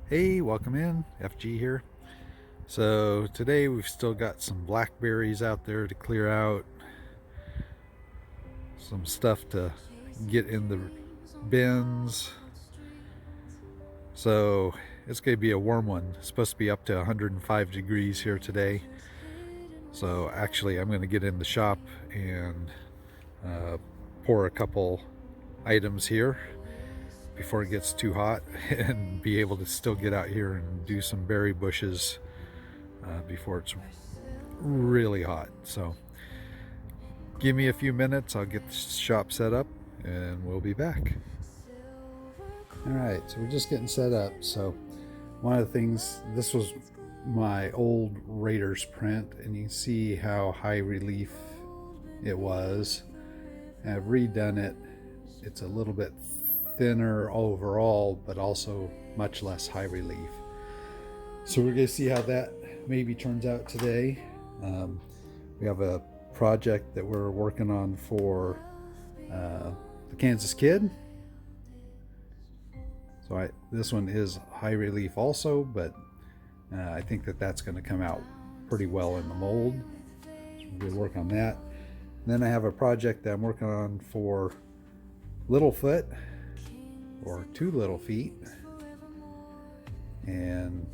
Hey, welcome in. FG here. So today we've still got some blackberries out there to clear out, some stuff to get in the bins. So it's going to be a warm one. It's supposed to be up to 105 degrees here today. So actually I'm going to get in the shop and pour a couple items here before it gets too hot and be able to still get out here and do some berry bushes before it's really hot. So give me a few minutes, I'll get the shop set up and we'll be back. Alright, so we're just getting set up. So one of the things, this was my old Raiiiderrrs print, and you can see how high relief it was. And I've redone it. It's a little bit thinner overall, but also much less high relief. So we're going to see how that maybe turns out today. We have a project that we're working on for the Kansas Kid. So this one is high relief also, but I think that that's going to come out pretty well in the mold. So we'll work on that. And then I have a project that I'm working on for Littlefoot, or 2 little feet, and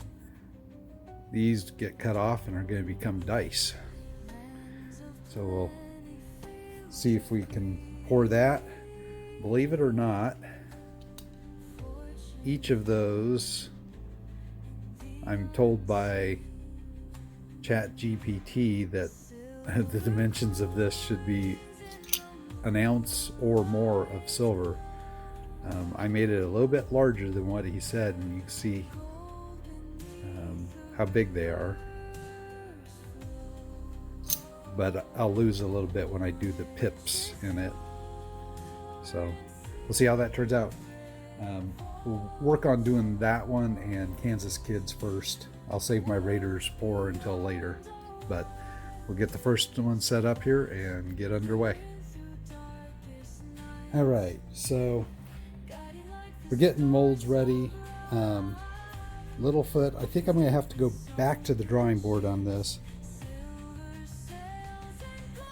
these get cut off and are going to become dice. So we'll see if we can pour that. Believe it or not, each of those, I'm told by ChatGPT that the dimensions of this should be an ounce or more of silver. I made it a little bit larger than what he said, and you can see how big they are. But I'll lose a little bit when I do the pips in it. So we'll see how that turns out. We'll work on doing that one and Kansas Kids first. I'll save my Raiiiderrrs pour until later, but we'll get the first one set up here and get underway. All right, so we're getting molds ready. Littlefoot, I think I'm going to have to go back to the drawing board on this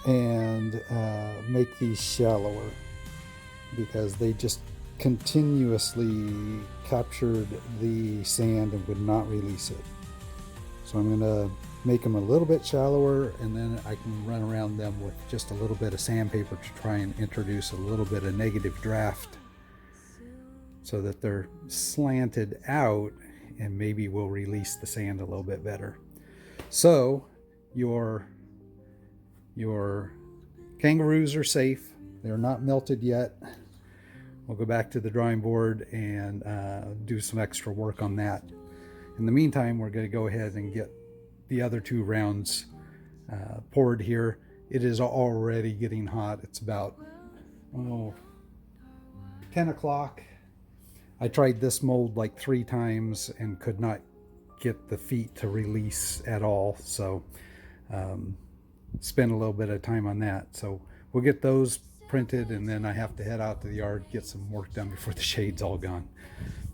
and make these shallower, because they just continuously captured the sand and would not release it. So I'm going to make them a little bit shallower, and then I can run around them with just a little bit of sandpaper to try and introduce a little bit of negative draft so that they're slanted out, and maybe we'll release the sand a little bit better. So your kangaroos are safe. They're not melted yet. We'll go back to the drawing board and do some extra work on that. In the meantime, we're going to go ahead and get the other 2 rounds poured here. It is already getting hot. It's about 10 o'clock. I tried this mold like 3 times and could not get the feet to release at all. So spend a little bit of time on that. So we'll get those printed, and then I have to head out to the yard, get some work done before the shade's all gone.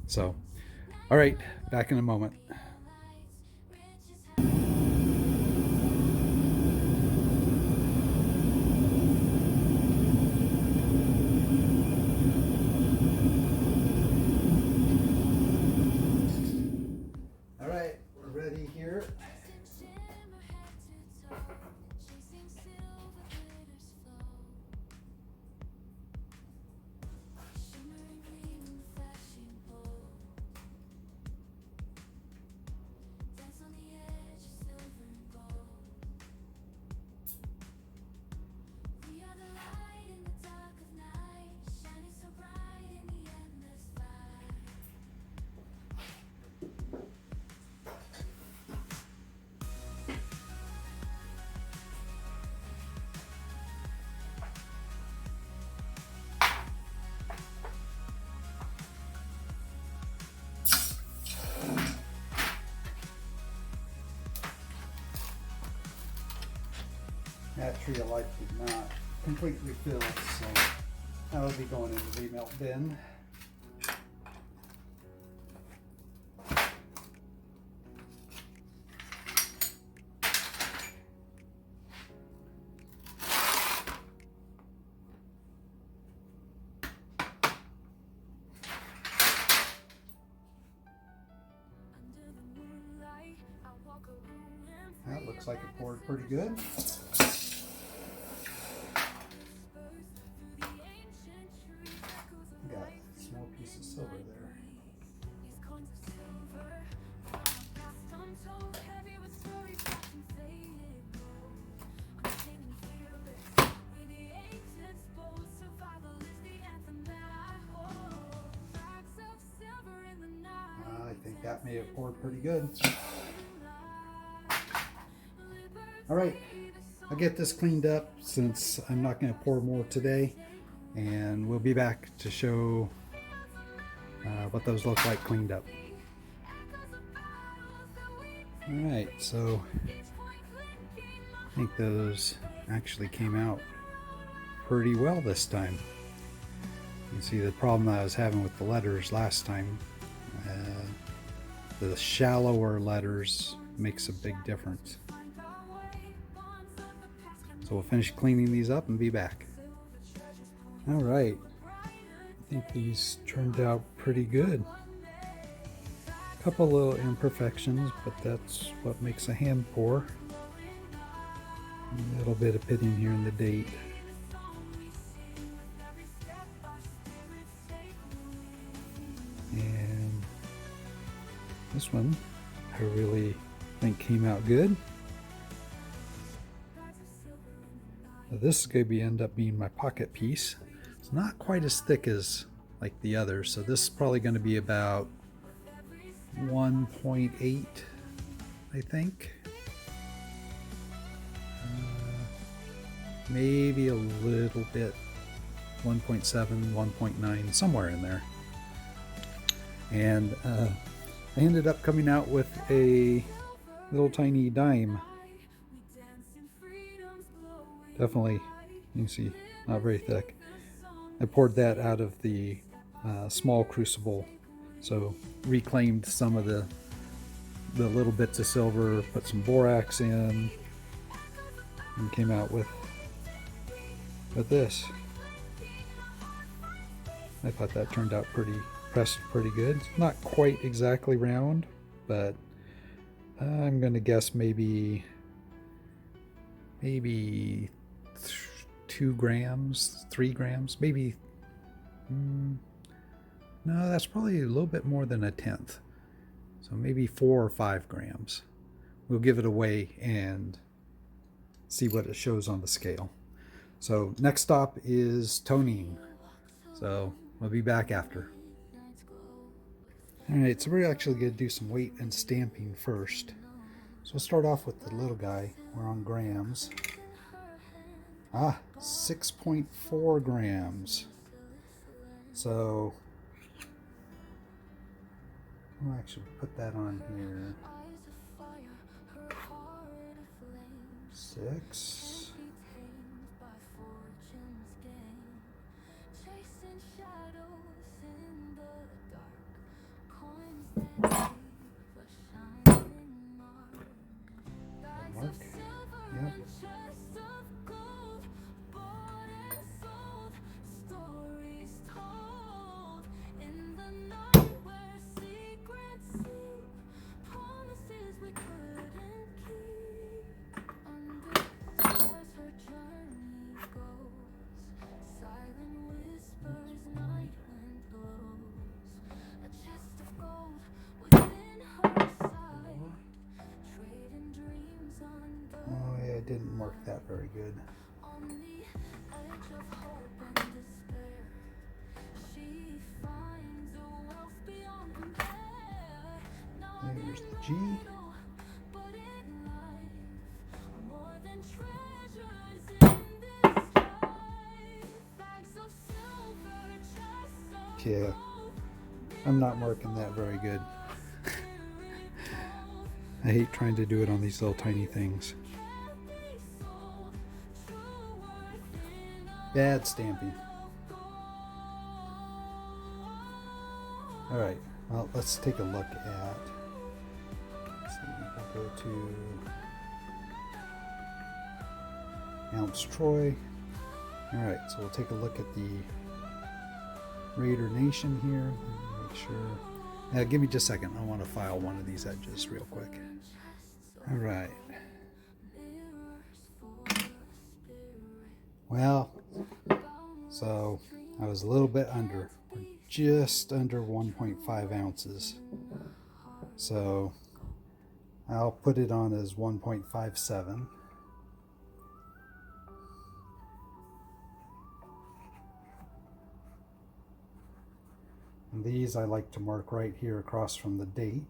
So, all right, back in a moment. All right, we're ready here. That tree of life did not completely fill, so that'll be going in the remelt bin. That looks like it poured pretty good. Got a small piece of silver there. I think that may have poured pretty good. All right, I'll get this cleaned up since I'm not going to pour more today, and we'll be back to show what those look like cleaned up. All right, so I think those actually came out pretty well this time. You can see the problem that I was having with the letters last time. The shallower letters makes a big difference. So we'll finish cleaning these up and be back. All right, I think these turned out pretty good. A couple little imperfections, but that's what makes a hand pour. A little bit of pitting here in the date. And this one I really think came out good. Now this is going to end up being my pocket piece. It's not quite as thick as like the others, so this is probably going to be about 1.8, I think. Maybe a little bit, 1.7, 1.9, somewhere in there. And I ended up coming out with a little tiny dime. Definitely, you can see, not very thick. I poured that out of the small crucible, so reclaimed some of the little bits of silver, put some borax in, and came out with this. I thought that turned out pressed pretty good. It's not quite exactly round, but I'm gonna guess maybe 2 grams, 3 grams, maybe. No, that's probably a little bit more than 1/10. So maybe 4 or 5 grams. We'll give it a weigh and see what it shows on the scale. So next stop is toning. So we'll be back after. All right, so we're actually going to do some weight and stamping first. So we'll start off with the little guy. We're on grams. 6.4 grams. So we'll actually put that on here. 6. Mark. Yep. I didn't mark that very good. There's the G. Yeah, I'm not marking that very good. I hate trying to do it on these little tiny things. Bad stamping. All right, well, let's take a look at, let's see, we'll go to ounce Troy. All right, so we'll take a look at the Raider Nation here. Make sure, give me just a second. I want to file one of these edges real quick. All right. Well, so I was a little bit under, just under 1.5 ounces. So I'll put it on as 1.57. And these I like to mark right here across from the date.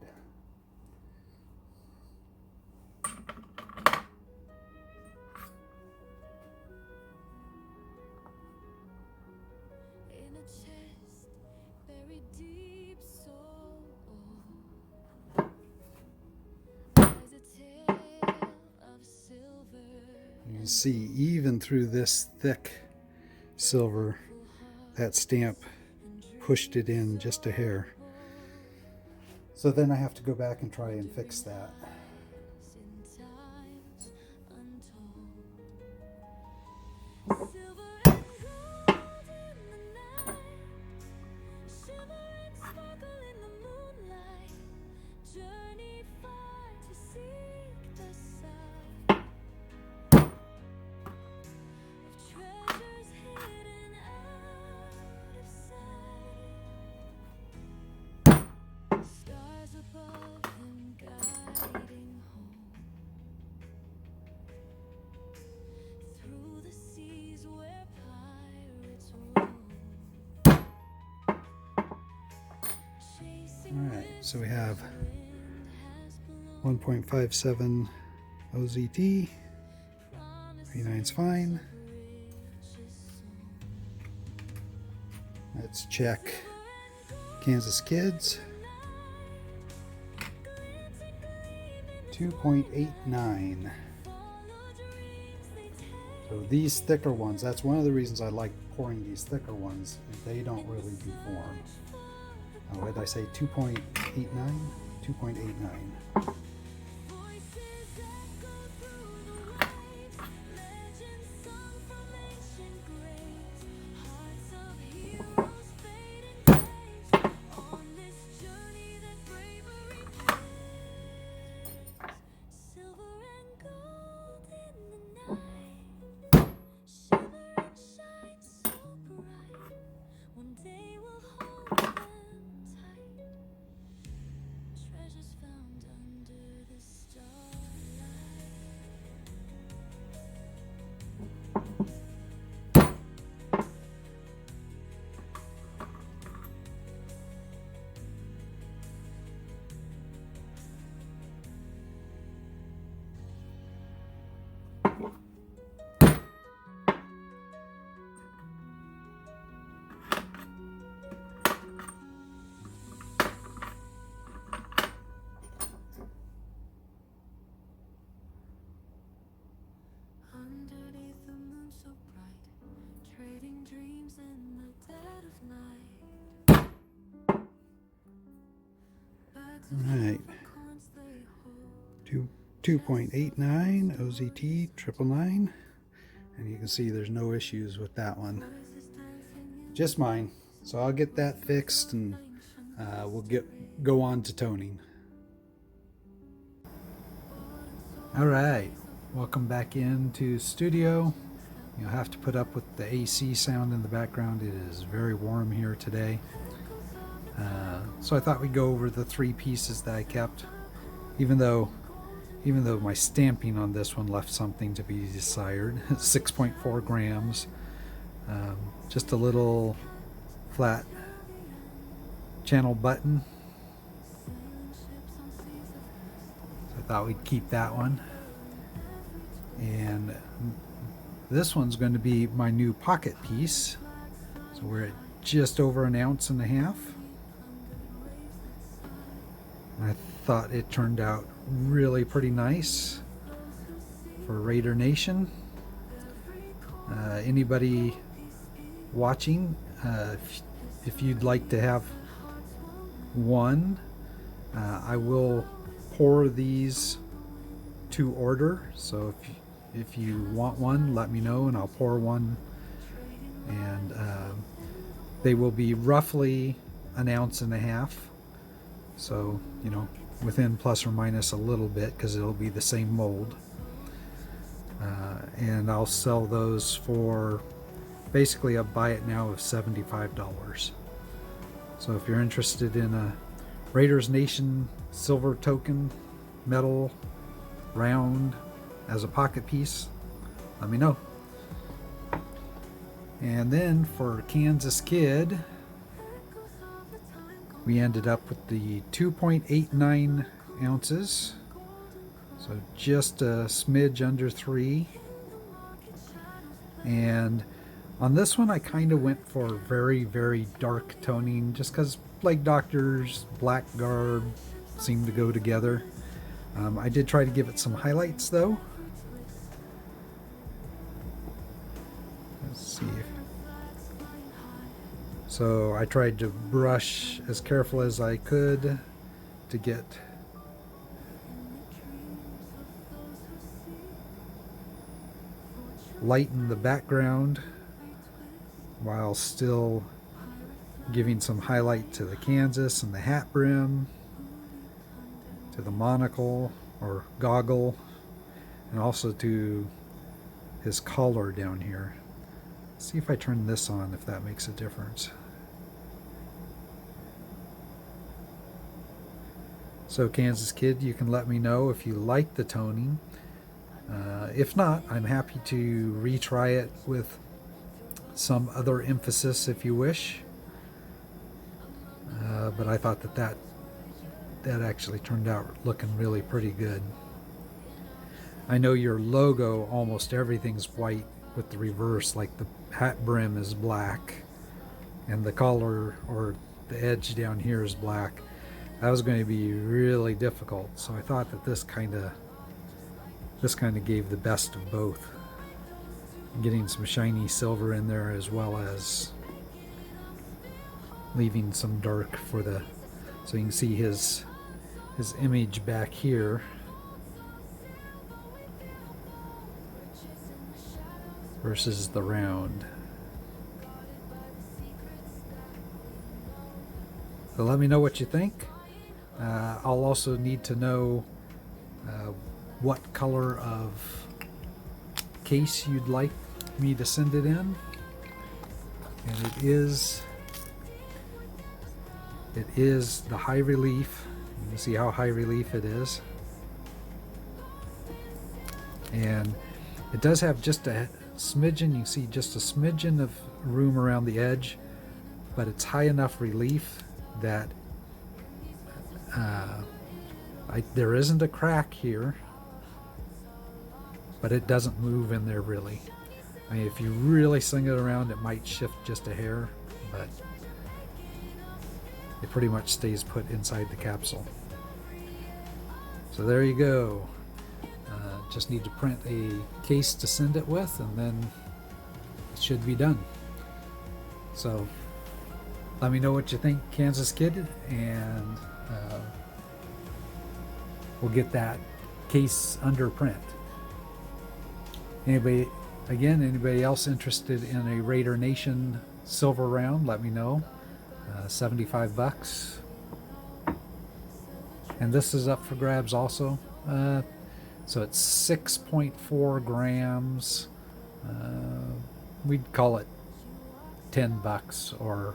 You can see even through this thick silver, that stamp pushed it in just a hair. So then I have to go back and try and fix that. Alright, so we have 1.57 OZT, 39's fine. Let's check Kansas Kids. 2.89. So these thicker ones, that's one of the reasons I like pouring these thicker ones. They don't really deform. What did I say? 2.89? 2.89. Alright, 2.89 OZT 999, and you can see there's no issues with that one, just mine. So I'll get that fixed, and we'll go on to toning. Alright, welcome back into studio. You'll have to put up with the AC sound in the background. It is very warm here today. So I thought we'd go over the three pieces that I kept, even though my stamping on this one left something to be desired. 6.4 grams, just a little flat channel button. So I thought we'd keep that one. And this one's going to be my new pocket piece. So we're at just over 1.5 ounces. I thought it turned out really pretty nice for Raider Nation. Anybody watching, if you'd like to have one, I will pour these to order. So if you want one, let me know and I'll pour one. And they will be roughly 1.5 ounces So, you know, within plus or minus a little bit, because it'll be the same mold. And I'll sell those for basically a buy it now of $75. So if you're interested in a Raiders Nation silver token metal round as a pocket piece, let me know. And then for Kansas Kid, we ended up with the 2.89 ounces, so just a smidge under 3. And on this one I kind of went for very, very dark toning, just because Plague Doctor's black garb seemed to go together. I did try to give it some highlights though. Let's see. So I tried to brush as careful as I could to get light in the background while still giving some highlight to the Kansas and the hat brim, to the monocle or goggle, and also to his collar down here. Let's see if I turn this on, if that makes a difference. So Kansas Kid, you can let me know if you like the toning. If not, I'm happy to retry it with some other emphasis if you wish. But I thought that actually turned out looking really pretty good. I know your logo, almost everything's white with the reverse, like the hat brim is black and the collar or the edge down here is black. That was going to be really difficult, so I thought that this kind of gave the best of both, getting some shiny silver in there as well as leaving some dark for the, so you can see his image back here versus the round. So let me know what you think. I'll also need to know what color of case you'd like me to send it in. And it is the high relief. You can see how high relief it is. And it does have just a smidgen, you can see just a smidgen of room around the edge, but it's high enough relief that there isn't a crack here, but it doesn't move in there really. I mean, if you really sling it around, it might shift just a hair, but it pretty much stays put inside the capsule. So there you go. Just need to print a case to send it with, and then it should be done. So let me know what you think, Kansas Kid, and we'll get that case under print. Anybody else interested in a Raider Nation silver round, let me know. $75. And this is up for grabs also. So it's 6.4 grams. We'd call it $10, or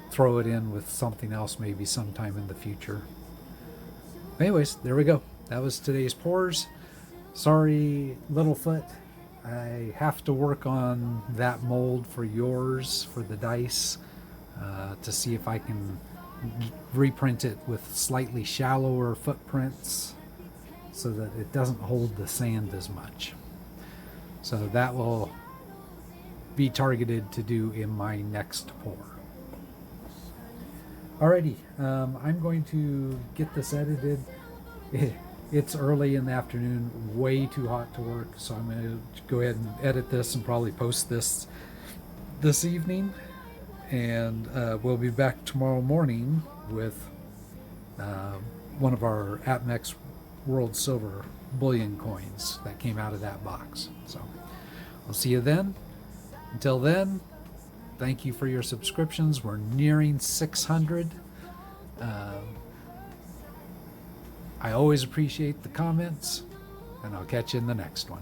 throw it in with something else maybe sometime in the future. Anyways, there we go. That was today's pours. Sorry, Littlefoot. I have to work on that mold for yours, for the dice, to see if I can reprint it with slightly shallower footprints so that it doesn't hold the sand as much. So that will be targeted to do in my next pour. Alrighty, I'm going to get this edited. It's early in the afternoon, way too hot to work, so I'm going to go ahead and edit this and probably post this evening. And we'll be back tomorrow morning with one of our APMEX World Silver bullion coins that came out of that box. So I'll see you then. Until then, thank you for your subscriptions. We're nearing 600. I always appreciate the comments, and I'll catch you in the next one.